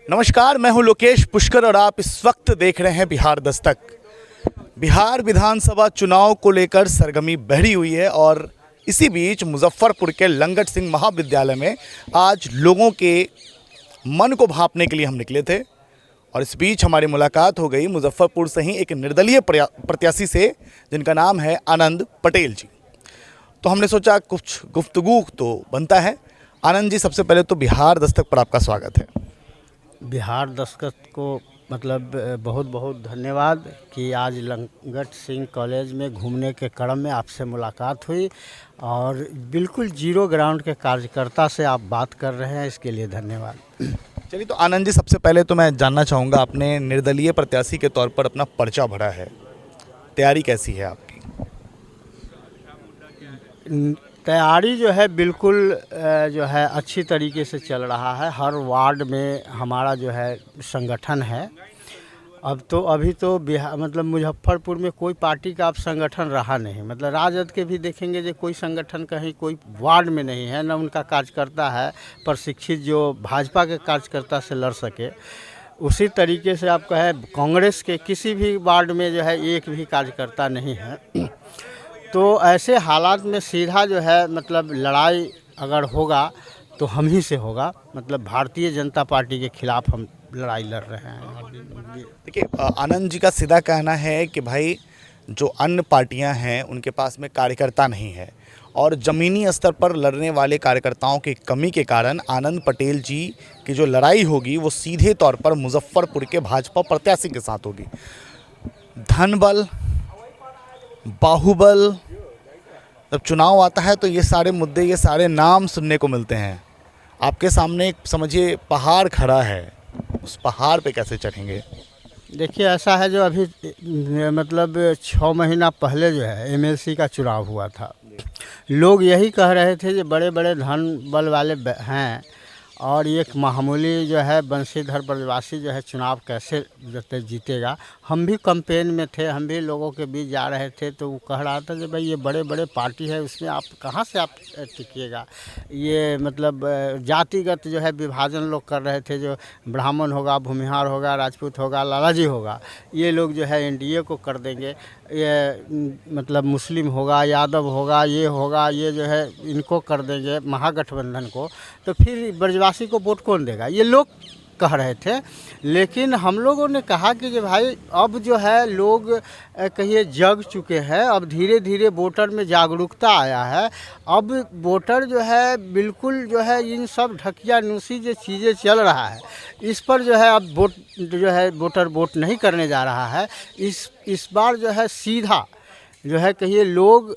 नमस्कार, मैं हूं लोकेश पुष्कर और आप इस वक्त देख रहे हैं बिहार दस्तक। बिहार विधानसभा चुनाव को लेकर सरगर्मी बढ़ी हुई है और इसी बीच मुजफ्फरपुर के लंगट सिंह महाविद्यालय में आज लोगों के मन को भांपने के लिए हम निकले थे और इस बीच हमारी मुलाकात हो गई मुजफ्फरपुर से ही एक निर्दलीय प्रत्याशी से जिनका नाम है आनंद पटेल जी। तो हमने सोचा कुछ गुफ्तगू तो बनता है। आनंद जी, सबसे पहले तो बिहार दस्तक पर आपका स्वागत है। बिहार दस्तक को मतलब बहुत बहुत धन्यवाद कि आज लंगट सिंह कॉलेज में घूमने के क्रम में आपसे मुलाकात हुई और बिल्कुल जीरो ग्राउंड के कार्यकर्ता से आप बात कर रहे हैं, इसके लिए धन्यवाद। चलिए, तो आनंद जी, सबसे पहले तो मैं जानना चाहूँगा, आपने निर्दलीय प्रत्याशी के तौर पर अपना पर्चा भरा है, तैयारी कैसी है आपकी? तैयारी जो है बिल्कुल जो है अच्छी तरीके से चल रहा है। हर वार्ड में हमारा जो है संगठन है। अभी तो बिहार मतलब मुजफ्फरपुर में कोई पार्टी का अब संगठन रहा नहीं। मतलब राजद के भी देखेंगे जो कोई संगठन कहीं कोई वार्ड में नहीं है, न उनका कार्यकर्ता है प्रशिक्षित जो भाजपा के कार्यकर्ता से लड़ सके। उसी तरीके से आप कहें कांग्रेस के किसी भी वार्ड में जो है एक भी कार्यकर्ता नहीं है। तो ऐसे हालात में सीधा जो है मतलब लड़ाई अगर होगा तो हम ही से होगा। मतलब भारतीय जनता पार्टी के खिलाफ हम लड़ाई लड़ रहे हैं। देखिए, आनंद जी का सीधा कहना है कि भाई जो अन्य पार्टियां हैं उनके पास में कार्यकर्ता नहीं है और ज़मीनी स्तर पर लड़ने वाले कार्यकर्ताओं की कमी के कारण आनंद पटेल जी की जो लड़ाई होगी वो सीधे तौर पर मुजफ्फरपुर के भाजपा प्रत्याशी के साथ होगी। धनबल, बाहुबल, जब चुनाव आता है तो ये सारे मुद्दे, ये सारे नाम सुनने को मिलते हैं। आपके सामने एक समझिए पहाड़ खड़ा है, उस पहाड़ पे कैसे चढ़ेंगे? देखिए, ऐसा है जो अभी मतलब 6 महीना पहले जो है एमएलसी का चुनाव हुआ था। लोग यही कह रहे थे जो बड़े बड़े धन बल वाले हैं और एक मामूली जो है बंशीधर ब्रजवासी जो है चुनाव कैसे जीतेगा। हम भी कैंपेन में थे, हम भी लोगों के बीच जा रहे थे, तो वो कह रहा था कि भाई ये बड़े बड़े पार्टी है, उसमें आप कहाँ से आप टिकिएगा। ये मतलब जातिगत जो है विभाजन लोग कर रहे थे, जो ब्राह्मण होगा, भूमिहार होगा, राजपूत होगा, लालाजी होगा, ये लोग जो है एनडीए को कर देंगे। ये मतलब मुस्लिम होगा, यादव होगा, ये होगा, ये जो है इनको कर देंगे महागठबंधन को, तो फिर ब्रजवासी को वोट कौन देगा, ये लोग कह रहे थे। लेकिन हम लोगों ने कहा कि भाई अब जो है लोग कहिए जग चुके हैं, अब धीरे धीरे वोटर में जागरूकता आया है। अब वोटर जो है बिल्कुल जो है इन सब ढकियानुसी जो चीज़ें चल रहा है इस पर जो है अब वोट जो है वोटर वोट नहीं करने जा रहा है। इस बार जो है सीधा जो है कहिए लोग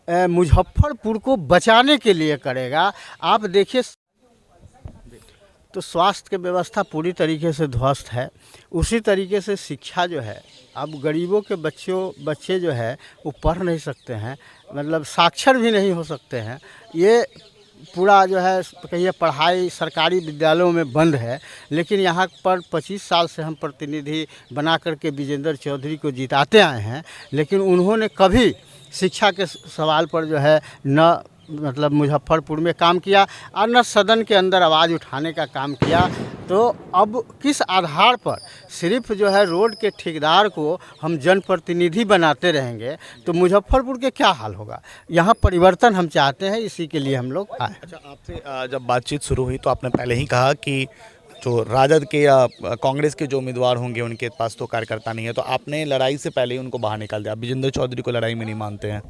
मुजफ्फरपुर को बचाने के लिए करेगा। आप देखिए, तो स्वास्थ्य की व्यवस्था पूरी तरीके से ध्वस्त है। उसी तरीके से शिक्षा जो है, अब गरीबों के बच्चे जो है वो पढ़ नहीं सकते हैं, मतलब साक्षर भी नहीं हो सकते हैं। ये पूरा जो है कहिए पढ़ाई सरकारी विद्यालयों में बंद है। लेकिन यहाँ पर 25 साल से हम प्रतिनिधि बना करके विजेंद्र चौधरी को जिताते आए हैं, लेकिन उन्होंने कभी शिक्षा के सवाल पर जो है न मतलब मुजफ्फरपुर में काम किया और न सदन के अंदर आवाज़ उठाने का काम किया। तो अब किस आधार पर सिर्फ जो है रोड के ठेकेदार को हम जनप्रतिनिधि बनाते रहेंगे तो मुजफ्फरपुर के क्या हाल होगा। यहाँ परिवर्तन हम चाहते हैं, इसी के लिए हम लोग आए। अच्छा, आपसे जब बातचीत शुरू हुई तो आपने पहले ही कहा कि जो राजद के या कांग्रेस के जो उम्मीदवार होंगे उनके पास तो कार्यकर्ता नहीं है, तो आपने लड़ाई से पहले ही उनको बाहर निकाल दिया। विजेंद्र चौधरी को लड़ाई में नहीं मानते हैं?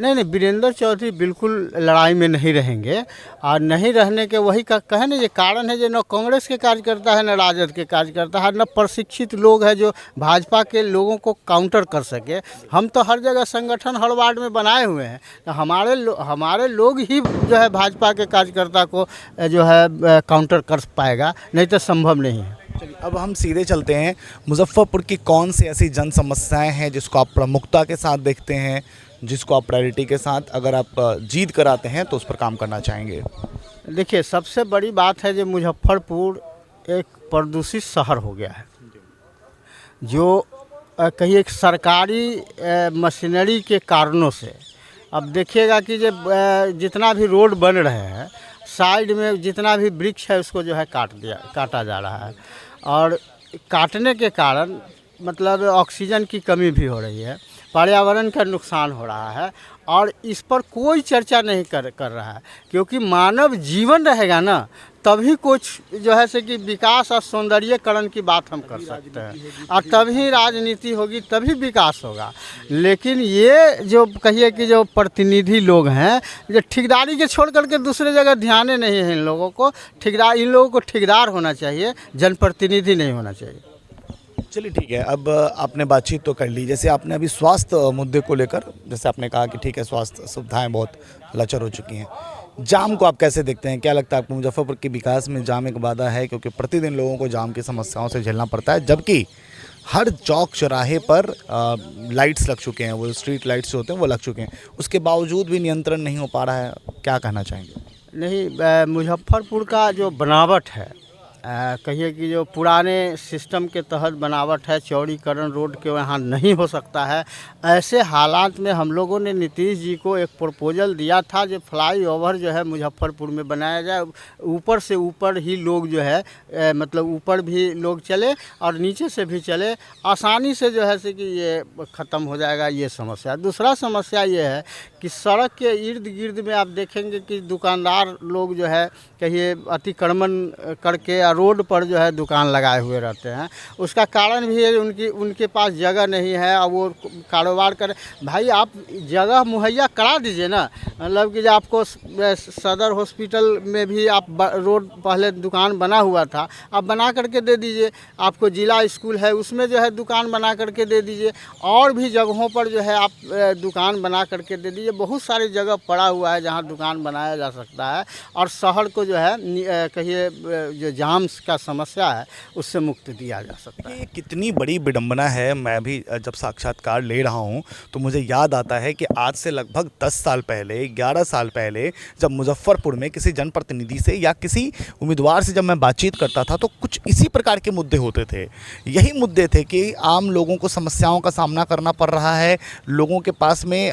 नहीं, वीरेंद्र चौधरी बिल्कुल लड़ाई में नहीं रहेंगे और नहीं रहने के वही का कहे ना ये कारण है जो न कांग्रेस के कार्यकर्ता है, न राजद के कार्यकर्ता है, न प्रशिक्षित लोग हैं जो भाजपा के लोगों को काउंटर कर सके। हम तो हर जगह संगठन हर वार्ड में बनाए हुए हैं, तो हमारे लोग ही जो है भाजपा के कार्यकर्ता को जो है काउंटर कर पाएगा, नहीं तो संभव नहीं है। चलिए, अब हम सीधे चलते हैं। मुजफ्फरपुर की कौन सी ऐसी जन समस्याएं हैं जिसको आप प्रमुखता के साथ देखते हैं, जिसको आप प्रायोरिटी के साथ अगर आप जीत कराते हैं तो उस पर काम करना चाहेंगे? देखिए, सबसे बड़ी बात है जो मुजफ्फरपुर एक प्रदूषित शहर हो गया है, जो कहिए एक सरकारी मशीनरी के कारणों से। अब देखिएगा कि जब जितना भी रोड बन रहे हैं साइड में जितना भी वृक्ष है उसको जो है काटा जा रहा है, और काटने के कारण मतलब ऑक्सीजन की कमी भी हो रही है, पर्यावरण का नुकसान हो रहा है, और इस पर कोई चर्चा नहीं कर रहा है, क्योंकि मानव जीवन रहेगा ना तभी कुछ जो है से कि विकास और सौंदर्यीकरण की बात हम कर सकते हैं, और तभी राजनीति होगी, तभी विकास होगा। लेकिन ये जो कहिए कि जो प्रतिनिधि लोग हैं, जो ठेकेदारी के छोड़ करके दूसरे जगह ध्यान नहीं है इन लोगों को। इन लोगों को ठेकेदार होना चाहिए, जनप्रतिनिधि नहीं होना चाहिए। चलिए ठीक है, अब आपने बातचीत तो कर ली। जैसे आपने अभी स्वास्थ्य मुद्दे को लेकर, जैसे आपने कहा कि ठीक है स्वास्थ्य सुविधाएं बहुत लचर हो चुकी हैं, जाम को आप कैसे देखते हैं? क्या लगता है आपको मुजफ्फरपुर के विकास में जाम एक बाधा है? क्योंकि प्रतिदिन लोगों को जाम की समस्याओं से झेलना पड़ता है, जबकि हर चौक चौराहे पर लाइट्स लग चुके हैं, वो स्ट्रीट लाइट्स जो होते हैं वो लग चुके हैं, उसके बावजूद भी नियंत्रण नहीं हो पा रहा है। क्या कहना चाहेंगे? नहीं, मुजफ्फरपुर का जो बनावट है, कहिए कि जो पुराने सिस्टम के तहत बनावट है, चौड़ीकरण रोड के वहाँ नहीं हो सकता है। ऐसे हालात में हम लोगों ने नीतीश जी को एक प्रपोजल दिया था जो फ्लाईओवर जो है मुजफ्फरपुर में बनाया जाए, ऊपर से ऊपर ही लोग जो है मतलब ऊपर भी लोग चले और नीचे से भी चले, आसानी से जो है से कि ये ख़त्म हो जाएगा ये समस्या। दूसरा समस्या ये है कि सड़क के इर्द गिर्द में आप देखेंगे कि दुकानदार लोग जो है कहिए अतिक्रमण करके या रोड पर जो है दुकान लगाए हुए रहते हैं। उसका कारण भी है उनके पास जगह नहीं है और वो कारोबार करें। भाई आप जगह मुहैया करा दीजिए ना, मतलब कि आपको सदर हॉस्पिटल में भी आप रोड पहले दुकान बना हुआ था, आप बना करके दे दीजिए। आपको जिला स्कूल है उसमें जो है दुकान बना करके दे दीजिए, और भी जगहों पर जो है आप दुकान बना करके दे दीजिए। बहुत सारी जगह पड़ा हुआ है जहाँ दुकान बनाया जा सकता है, और शहर को जो है कहिए जो जाम्स का समस्या है उससे मुक्त दिया जा सकता है। ये कितनी बड़ी विडंबना है। मैं भी जब साक्षात्कार ले रहा हूँ तो मुझे याद आता है कि आज से लगभग 10 साल पहले, 11 साल पहले जब मुजफ्फरपुर में किसी जनप्रतिनिधि से या किसी उम्मीदवार से जब मैं बातचीत करता था तो कुछ इसी प्रकार के मुद्दे होते थे। यही मुद्दे थे कि आम लोगों को समस्याओं का सामना करना पड़ रहा है, लोगों के पास में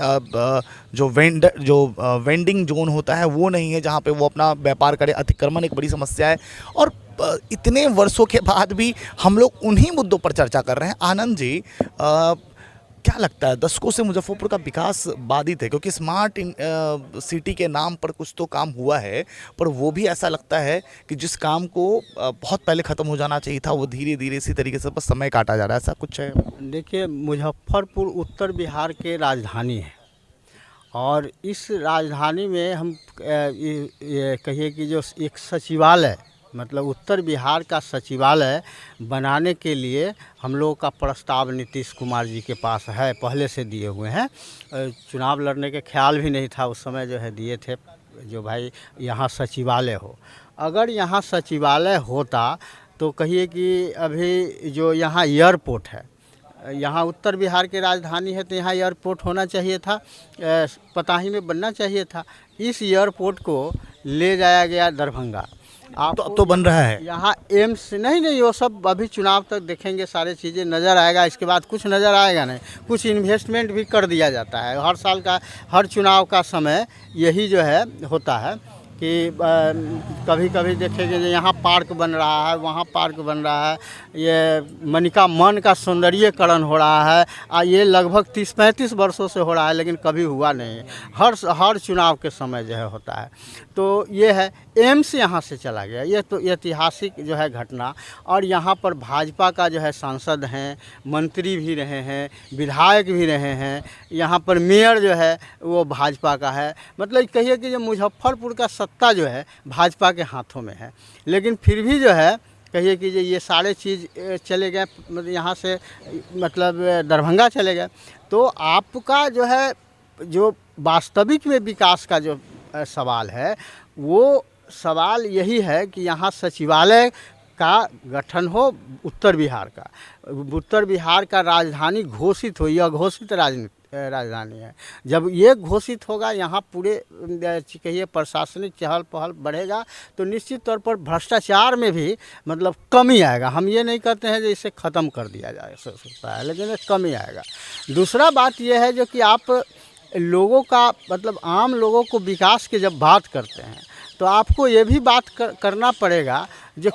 जो वेंडिंग जोन होता है वो नहीं है जहाँ पे वो अपना व्यापार करे, अतिक्रमण एक बड़ी समस्या है। और इतने वर्षों के बाद भी हम लोग उन्हीं मुद्दों पर चर्चा कर रहे हैं। आनंद जी, क्या लगता है दशकों से मुजफ्फरपुर का विकास बाधित है? क्योंकि स्मार्ट सिटी के नाम पर कुछ तो काम हुआ है, पर वो भी ऐसा लगता है कि जिस काम को बहुत पहले ख़त्म हो जाना चाहिए था वो धीरे धीरे इसी तरीके से बस समय काटा जा रहा है, ऐसा कुछ है? देखिए, मुजफ्फरपुर उत्तर बिहार के राजधानी है, और इस राजधानी में हम ये कहिए कि जो एक सचिवालय, मतलब उत्तर बिहार का सचिवालय बनाने के लिए हम लोगों का प्रस्ताव नीतीश कुमार जी के पास है, पहले से दिए हुए हैं। चुनाव लड़ने के ख्याल भी नहीं था उस समय, जो है दिए थे जो भाई यहाँ सचिवालय हो। अगर यहाँ सचिवालय होता तो कहिए कि अभी जो यहाँ एयरपोर्ट है, यहाँ उत्तर बिहार की राजधानी है तो यहाँ एयरपोर्ट होना चाहिए था, पताही में बनना चाहिए था। इस एयरपोर्ट को ले जाया गया दरभंगा। आप तो अब तो बन रहा है यहाँ एम्स। नहीं, वो सब अभी चुनाव तक देखेंगे, सारी चीज़ें नज़र आएगा, इसके बाद कुछ नज़र आएगा नहीं। कुछ इन्वेस्टमेंट भी कर दिया जाता है, हर साल का हर चुनाव का समय यही जो है होता है कि कभी कभी देखेंगे यहाँ पार्क बन रहा है, वहाँ पार्क बन रहा है, ये मनिका मन का सौंदर्यीकरण हो रहा है, ये लगभग 30-35 वर्षों से हो रहा है, लेकिन कभी हुआ नहीं। हर चुनाव के समय जो है होता है। तो ये है, एम्स यहाँ से चला गया, ये तो ऐतिहासिक जो है घटना। और यहाँ पर भाजपा का जो है सांसद हैं, मंत्री भी रहे हैं, विधायक भी रहे हैं, यहाँ पर मेयर जो है वो भाजपा का है। मतलब कहिए कि जो मुजफ्फरपुर का सत्ता जो है भाजपा के हाथों में है, लेकिन फिर भी जो है कहिए कि ये सारे चीज़ चले गए, मतलब यहाँ से मतलब दरभंगा चले गए। तो आपका जो है जो वास्तविक में विकास का जो सवाल है, वो सवाल यही है कि यहाँ सचिवालय का गठन हो, उत्तर बिहार का राजधानी घोषित हो। यह घोषित राजधानी है। जब ये घोषित होगा, यहाँ पूरे कहिए प्रशासनिक चहल पहल बढ़ेगा, तो निश्चित तौर पर भ्रष्टाचार में भी मतलब कमी आएगा। हम ये नहीं कहते हैं कि इसे ख़त्म कर दिया जा सकता है, लेकिन कमी आएगा। दूसरा बात यह है जो कि आप लोगों का मतलब आम लोगों को विकास की जब बात करते हैं तो आपको ये भी बात करना पड़ेगा जो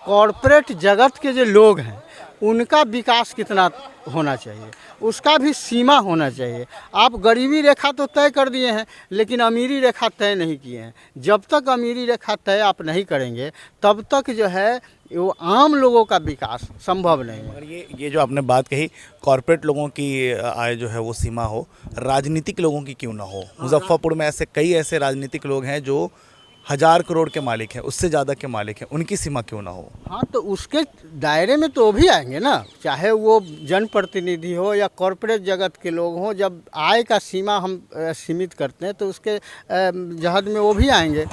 कॉरपोरेट जगत के जो लोग हैं उनका विकास कितना होना चाहिए, उसका भी सीमा होना चाहिए। आप गरीबी रेखा तो तय कर दिए हैं लेकिन अमीरी रेखा तय नहीं किए हैं। जब तक अमीरी रेखा तय आप नहीं करेंगे तब तक जो है वो आम लोगों का विकास संभव नहीं है। और ये जो आपने बात कही कॉर्पोरेट लोगों की आय जो है वो सीमा हो, राजनीतिक लोगों की क्यों ना हो? मुजफ्फरपुर में कई ऐसे राजनीतिक लोग हैं जो 1000 करोड़ के मालिक हैं, उससे ज़्यादा के मालिक हैं, उनकी सीमा क्यों ना हो? हाँ, तो उसके दायरे में तो वो भी आएंगे ना, चाहे वो जनप्रतिनिधि हो या कॉरपोरेट जगत के लोग हों। जब आय का सीमा हम सीमित करते हैं तो उसके जहद में वो भी आएंगे।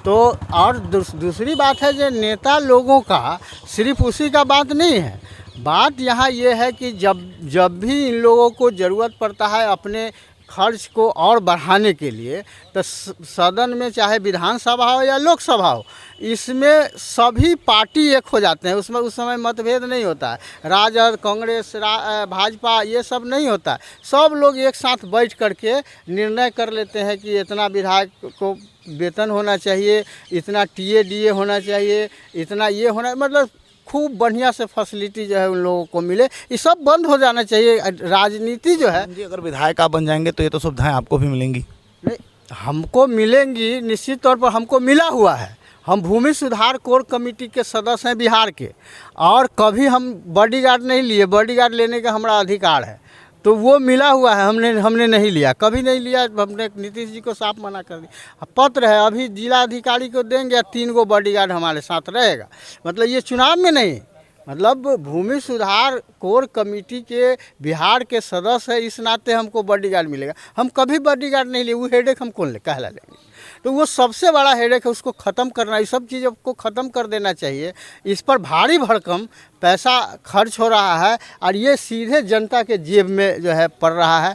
तो और दूसरी बात है जो नेता लोगों का सिर्फ उसी का बात नहीं है। बात यहाँ ये है कि जब भी इन लोगों को ज़रूरत पड़ता है अपने खर्च को और बढ़ाने के लिए, तो सदन में चाहे विधानसभा हो या लोकसभा हो, इसमें सभी पार्टी एक हो जाते हैं। उसमें उस समय मतभेद नहीं होता है, राजद, कांग्रेस, भाजपा, ये सब नहीं होता है। सब लोग एक साथ बैठ करके निर्णय कर लेते हैं कि इतना विधायक को वेतन होना चाहिए, इतना टीए होना चाहिए, इतना ये होना, मतलब खूब बढ़िया से फैसिलिटी जो है उन लोगों को मिले। ये सब बंद हो जाना चाहिए। राजनीति जो है जी, अगर विधायक आप बन जाएंगे तो ये तो सुविधाएं आपको भी मिलेंगी। नहीं, हमको मिलेंगी, निश्चित तौर पर हमको मिला हुआ है। हम भूमि सुधार कोर कमेटी के सदस्य हैं बिहार के, और कभी हम बॉडीगार्ड नहीं लिए। बॉडीगार्ड लेने का हमारा अधिकार है, तो वो मिला हुआ है, हमने नहीं लिया, कभी नहीं लिया। हमने नीतीश जी को साफ मना कर दिया। पत्र है, अभी जिला अधिकारी को देंगे, 3 गो बॉडीगार्ड हमारे साथ रहेगा। मतलब ये चुनाव में नहीं, मतलब भूमि सुधार कोर कमेटी के बिहार के सदस्य है, इस नाते हमको बॉडीगार्ड मिलेगा। हम कभी बॉडीगार्ड नहीं लिए। वो हेडेक हम कौन कहला लेंगे? तो वो सबसे बड़ा हेडेक है, उसको ख़त्म करना। ये सब चीज़ों को ख़त्म कर देना चाहिए। इस पर भारी भरकम पैसा खर्च हो रहा है और ये सीधे जनता के जेब में जो है पड़ रहा है,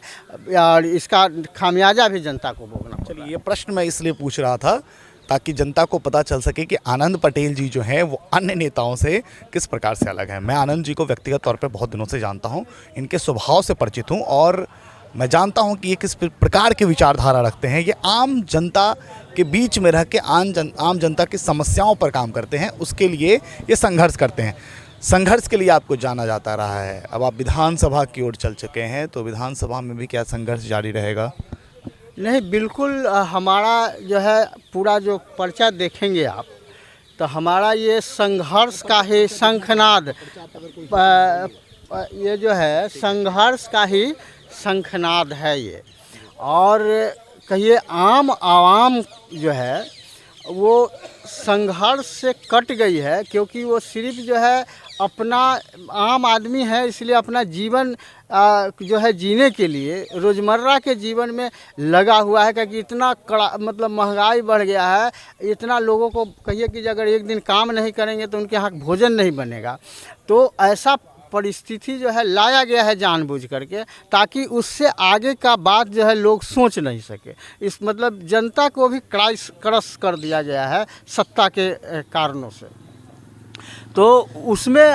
और इसका खामियाजा भी जनता को भोगना पड़ रहा है। चलिए, ये प्रश्न मैं इसलिए पूछ रहा था ताकि जनता को पता चल सके कि आनंद पटेल जी जो हैं वो अन्य नेताओं से किस प्रकार से अलग हैं। मैं आनंद जी को व्यक्तिगत तौर पे बहुत दिनों से जानता हूं, इनके स्वभाव से परिचित हूं, और मैं जानता हूं कि ये किस प्रकार की विचारधारा रखते हैं। ये आम जनता के बीच में रह के आम जनता की समस्याओं पर काम करते हैं, उसके लिए ये संघर्ष करते हैं। संघर्ष के लिए आपको जाना जाता रहा है। अब आप विधानसभा की ओर चल चुके हैं, तो विधानसभा में भी क्या संघर्ष जारी रहेगा? नहीं, बिल्कुल। हमारा जो है पूरा जो पर्चा देखेंगे आप, तो हमारा ये संघर्ष का ही शंखनाद, ये जो है संघर्ष का ही शंखनाद है ये। और कहिए आम आवाम जो है वो संघर्ष से कट गई है, क्योंकि वो सिर्फ जो है अपना आम आदमी है, इसलिए अपना जीवन जो है जीने के लिए रोज़मर्रा के जीवन में लगा हुआ है। क्योंकि इतना कड़ा मतलब महंगाई बढ़ गया है, इतना लोगों को कहिए कि अगर एक दिन काम नहीं करेंगे तो उनके यहाँ भोजन नहीं बनेगा। तो ऐसा परिस्थिति जो है लाया गया है जानबूझ करके, ताकि उससे आगे का बात जो है लोग सोच नहीं सके। इस मतलब जनता को भी क्रश कर दिया गया है सत्ता के कारणों से। तो उसमें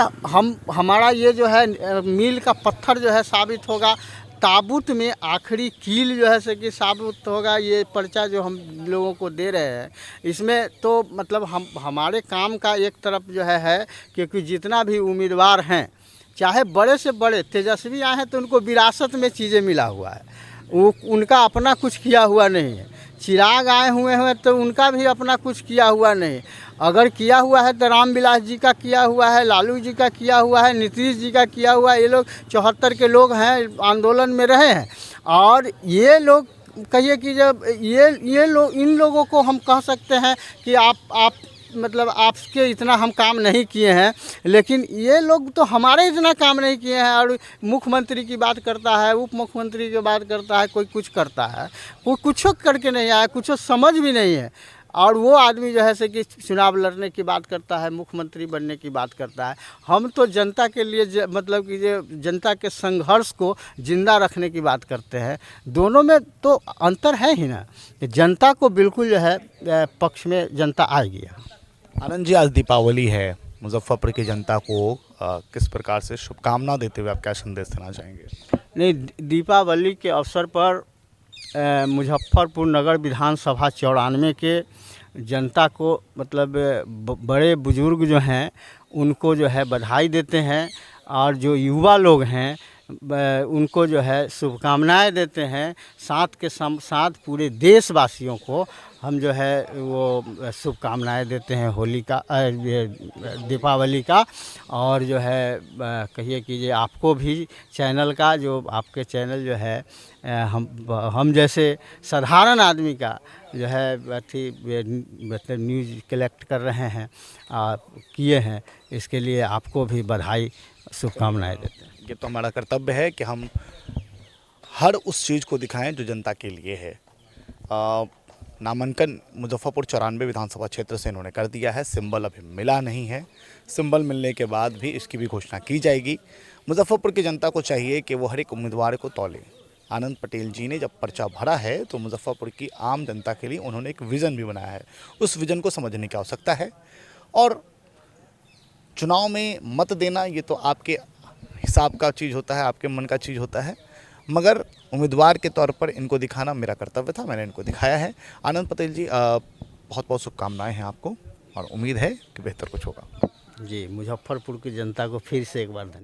हमारा ये जो है मील का पत्थर जो है साबित होगा, ताबूत में आखिरी कील जो है से कि साबित होगा ये पर्चा जो हम लोगों को दे रहे हैं। इसमें तो मतलब हमारे काम का एक तरफ जो है क्योंकि जितना भी उम्मीदवार हैं, चाहे बड़े से बड़े तेजस्वी आए हैं, तो उनको विरासत में चीज़ें मिला हुआ है, वो उनका अपना कुछ किया हुआ नहीं है। चिराग आए हुए हैं तो उनका भी अपना कुछ किया हुआ नहीं। अगर किया हुआ है तो रामविलास जी का किया हुआ है, लालू जी का किया हुआ है, नीतीश जी का किया हुआ है। ये लोग 74 के लोग हैं, आंदोलन में रहे हैं, और ये लोग कहिए कि जब ये लोग, इन लोगों को हम कह सकते हैं कि आप मतलब आपके इतना हम काम नहीं किए हैं, लेकिन ये लोग तो हमारे इतना काम नहीं किए हैं। और मुख्यमंत्री की बात करता है, उप मुख्यमंत्री की बात करता है, कोई कुछ करता है, कोई कुछ करके नहीं आया, कुछ समझ भी नहीं है। और वो आदमी जो है से कि चुनाव लड़ने की बात करता है, मुख्यमंत्री बनने की बात करता है। हम तो जनता के लिए मतलब कि जो जनता के संघर्ष को जिंदा रखने की बात करते हैं। दोनों में तो अंतर है ही ना। जनता को बिल्कुल जो है पक्ष में जनता आएगी। आनंद जी, आज दीपावली है, मुजफ्फरपुर की जनता को किस प्रकार से शुभकामना देते हुए आप क्या संदेश देना चाहेंगे? नहीं, दीपावली के अवसर पर मुजफ्फरपुर नगर विधानसभा 94 के जनता को मतलब बड़े बुजुर्ग जो हैं उनको जो है बधाई देते हैं, और जो युवा लोग हैं उनको जो है शुभकामनाएं देते हैं। साथ के साथ पूरे देशवासियों को हम जो है वो शुभकामनाएं देते हैं होली का, दीपावली का। और जो है कहिए कि ये आपको भी चैनल का, जो आपके चैनल जो है हम जैसे साधारण आदमी का जो है मतलब न्यूज़ कलेक्ट कर रहे हैं, किए हैं, इसके लिए आपको भी बधाई शुभकामनाएं देते हैं। ये तो हमारा कर्तव्य है कि हम हर उस चीज़ को दिखाएं जो जनता के लिए है। नामांकन मुजफ्फरपुर 94 विधानसभा क्षेत्र से इन्होंने कर दिया है। सिंबल अभी मिला नहीं है, सिंबल मिलने के बाद भी इसकी भी घोषणा की जाएगी। मुजफ्फरपुर की जनता को चाहिए कि वो हर एक उम्मीदवार को तौले। आनंद पटेल जी ने जब पर्चा भरा है तो मुजफ्फरपुर की आम जनता के लिए उन्होंने एक विज़न भी बनाया है, उस विज़न को समझने की आवश्यकता है। और चुनाव में मत देना ये तो आपके हिसाब का चीज़ होता है, आपके मन का चीज़ होता है, मगर उम्मीदवार के तौर पर इनको दिखाना मेरा कर्तव्य था, मैंने इनको दिखाया है। आनंद पटेल जी, बहुत बहुत शुभकामनाएं हैं आपको और उम्मीद है कि बेहतर कुछ होगा। जी, मुजफ्फरपुर की जनता को फिर से एक बार धन्यवाद।